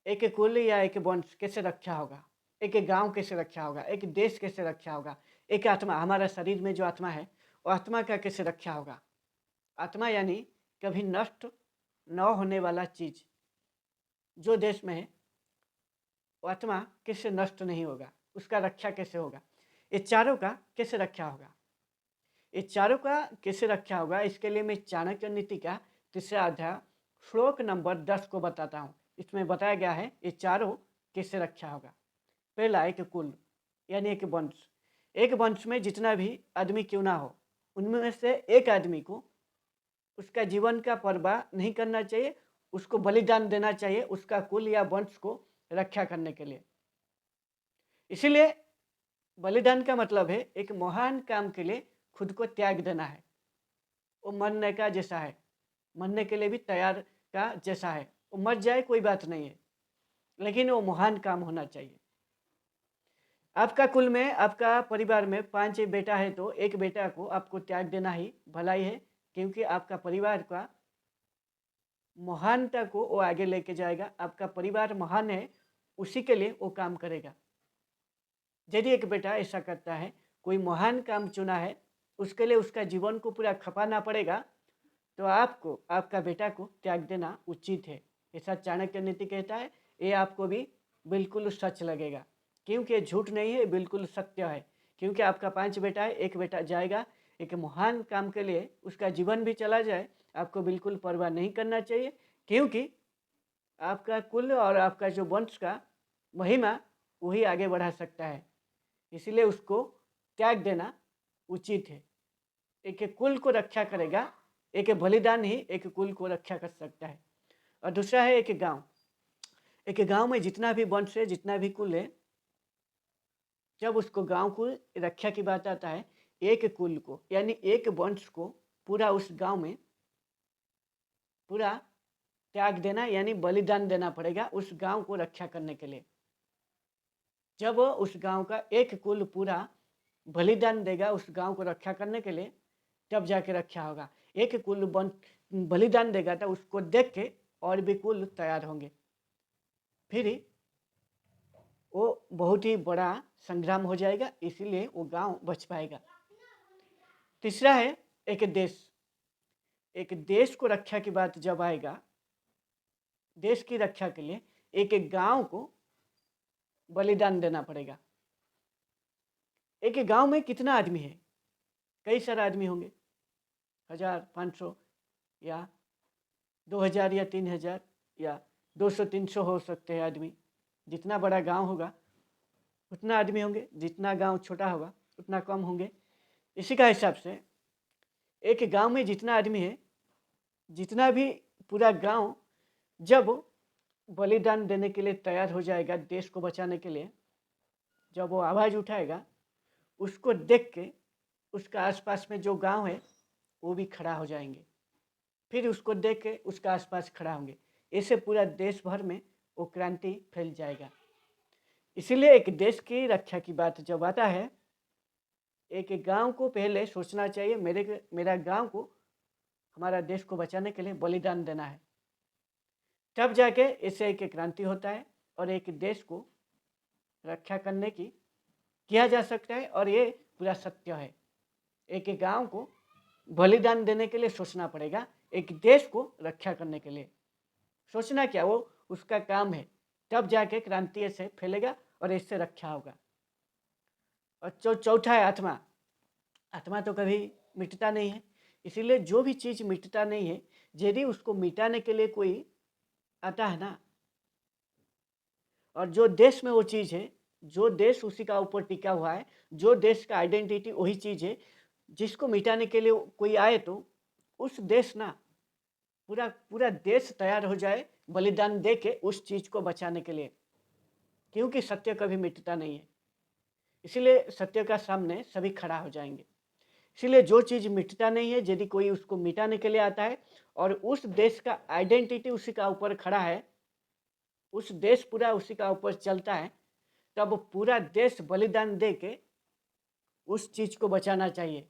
एक कुल या एक वंश कैसे रक्षा होगा, एक गांव कैसे रक्षा होगा, एक देश कैसे रक्षा होगा, एक आत्मा, हमारा शरीर में जो आत्मा है वो आत्मा का कैसे रक्षा होगा। आत्मा यानी कभी नष्ट न होने वाला चीज जो देश में है, वो आत्मा कैसे नष्ट नहीं होगा, उसका रक्षा कैसे होगा, ये चारों का कैसे रक्षा होगा। ये चारों का कैसे रक्षा होगा, इसके लिए मैं चाणक्य नीति का तीसरा अध्याय श्लोक नंबर 10 को बताता हूँ। इसमें बताया गया है ये चारों कैसे रक्षा होगा। पहला, एक कुल यानी एक वंश। एक वंश में जितना भी आदमी क्यों ना हो, उनमें से एक आदमी को उसका जीवन का परवाह नहीं करना चाहिए, उसको बलिदान देना चाहिए उसका कुल या वंश को रक्षा करने के लिए। इसीलिए बलिदान का मतलब है एक महान काम के लिए खुद को त्याग देना है। वो मरने का जैसा है, मरने के लिए भी तैयार का जैसा है। वो मर जाए कोई बात नहीं है, लेकिन वो महान काम होना चाहिए। आपका कुल में, आपका परिवार में 5 बेटा है तो एक बेटा को आपको त्याग देना ही भलाई है, क्योंकि आपका परिवार का महानता को वो आगे लेके जाएगा। आपका परिवार महान है, उसी के लिए वो काम करेगा। यदि एक बेटा ऐसा करता है, कोई महान काम चुना है, उसके लिए उसका जीवन को पूरा खपाना पड़ेगा, तो आपको आपका बेटा को त्याग देना उचित है। ऐसा चाणक्य नीति कहता है। ये आपको भी बिल्कुल सच लगेगा, क्योंकि ये झूठ नहीं है, बिल्कुल सत्य है। क्योंकि आपका 5 बेटा है, एक बेटा जाएगा एक महान काम के लिए, उसका जीवन भी चला जाए, आपको बिल्कुल परवाह नहीं करना चाहिए, क्योंकि आपका कुल और आपका जो वंश का महिमा वही आगे बढ़ा सकता है। इसीलिए उसको त्याग देना उचित है। एक कुल को रक्षा करेगा, एक बलिदान ही एक कुल को रक्षा कर सकता है। और दूसरा है एक गांव। एक गांव में जितना भी वंश है, जितना भी कुल है, जब उसको गांव को रक्षा की बात आता है, एक कुल को यानी एक वंश को पूरा उस गांव में पूरा त्याग देना यानी बलिदान देना पड़ेगा उस गांव को रक्षा करने के लिए। जब उस गांव का एक कुल पूरा बलिदान देगा उस गांव को रक्षा करने के लिए, तब जाके रक्षा होगा। एक कुल बलिदान देगा तो उसको देख के और भी कुल तैयार होंगे, फिर वो बहुत ही बड़ा संग्राम हो जाएगा, इसीलिए वो गांव बच पाएगा। तीसरा है एक देश। एक देश को रक्षा की बात जब आएगा, देश की रक्षा के लिए एक एक गांव को बलिदान देना पड़ेगा। एक एक गांव में कितना आदमी है, कई सारे आदमी होंगे, 1000, 500 या 2000 या 3000 या 200-300 हो सकते हैं आदमी। जितना बड़ा गांव होगा उतना आदमी होंगे, जितना गांव छोटा होगा उतना कम होंगे। इसी का हिसाब से एक गांव में जितना आदमी है, जितना भी पूरा गांव जब बलिदान देने के लिए तैयार हो जाएगा, देश को बचाने के लिए जब वो आवाज़ उठाएगा, उसको देख के उसका आसपास में जो गांव है वो भी खड़ा हो जाएंगे, फिर उसको देख के उसका आसपास खड़ा होंगे। ऐसे पूरा देश भर में वो क्रांति फैल जाएगा। इसीलिए एक देश की रक्षा की बात जब आता है, एक गांव को पहले सोचना चाहिए, मेरा गांव को, हमारा देश को बचाने के लिए बलिदान देना है। तब जाके इससे एक क्रांति होता है और एक देश को रक्षा करने की किया जा सकता है। और ये पूरा सत्य है। एक गांव को बलिदान देने के लिए सोचना पड़ेगा, एक देश को रक्षा करने के लिए सोचना क्या, वो उसका काम है। तब जाके क्रांति ऐसे फैलेगा और इससे रक्षा होगा। और चौथा है आत्मा। आत्मा तो कभी मिटता नहीं है, इसीलिए जो भी चीज़ मिटता नहीं है, यदि उसको मिटाने के लिए कोई आता है ना, और जो देश में वो चीज़ है, जो देश उसी का ऊपर टिका हुआ है, जो देश का आइडेंटिटी वही चीज़ है, जिसको मिटाने के लिए कोई आए तो उस देश ना पूरा पूरा देश तैयार हो जाए बलिदान दे के उस चीज़ को बचाने के लिए, क्योंकि सत्य कभी मिटता नहीं है। इसीलिए सत्य का सामने सभी खड़ा हो जाएंगे। इसीलिए जो चीज़ मिटता नहीं है, यदि कोई उसको मिटाने के लिए आता है और उस देश का आइडेंटिटी उसी का ऊपर खड़ा है, उस देश पूरा उसी का ऊपर चलता है, तब पूरा देश बलिदान दे के उस चीज़ को बचाना चाहिए।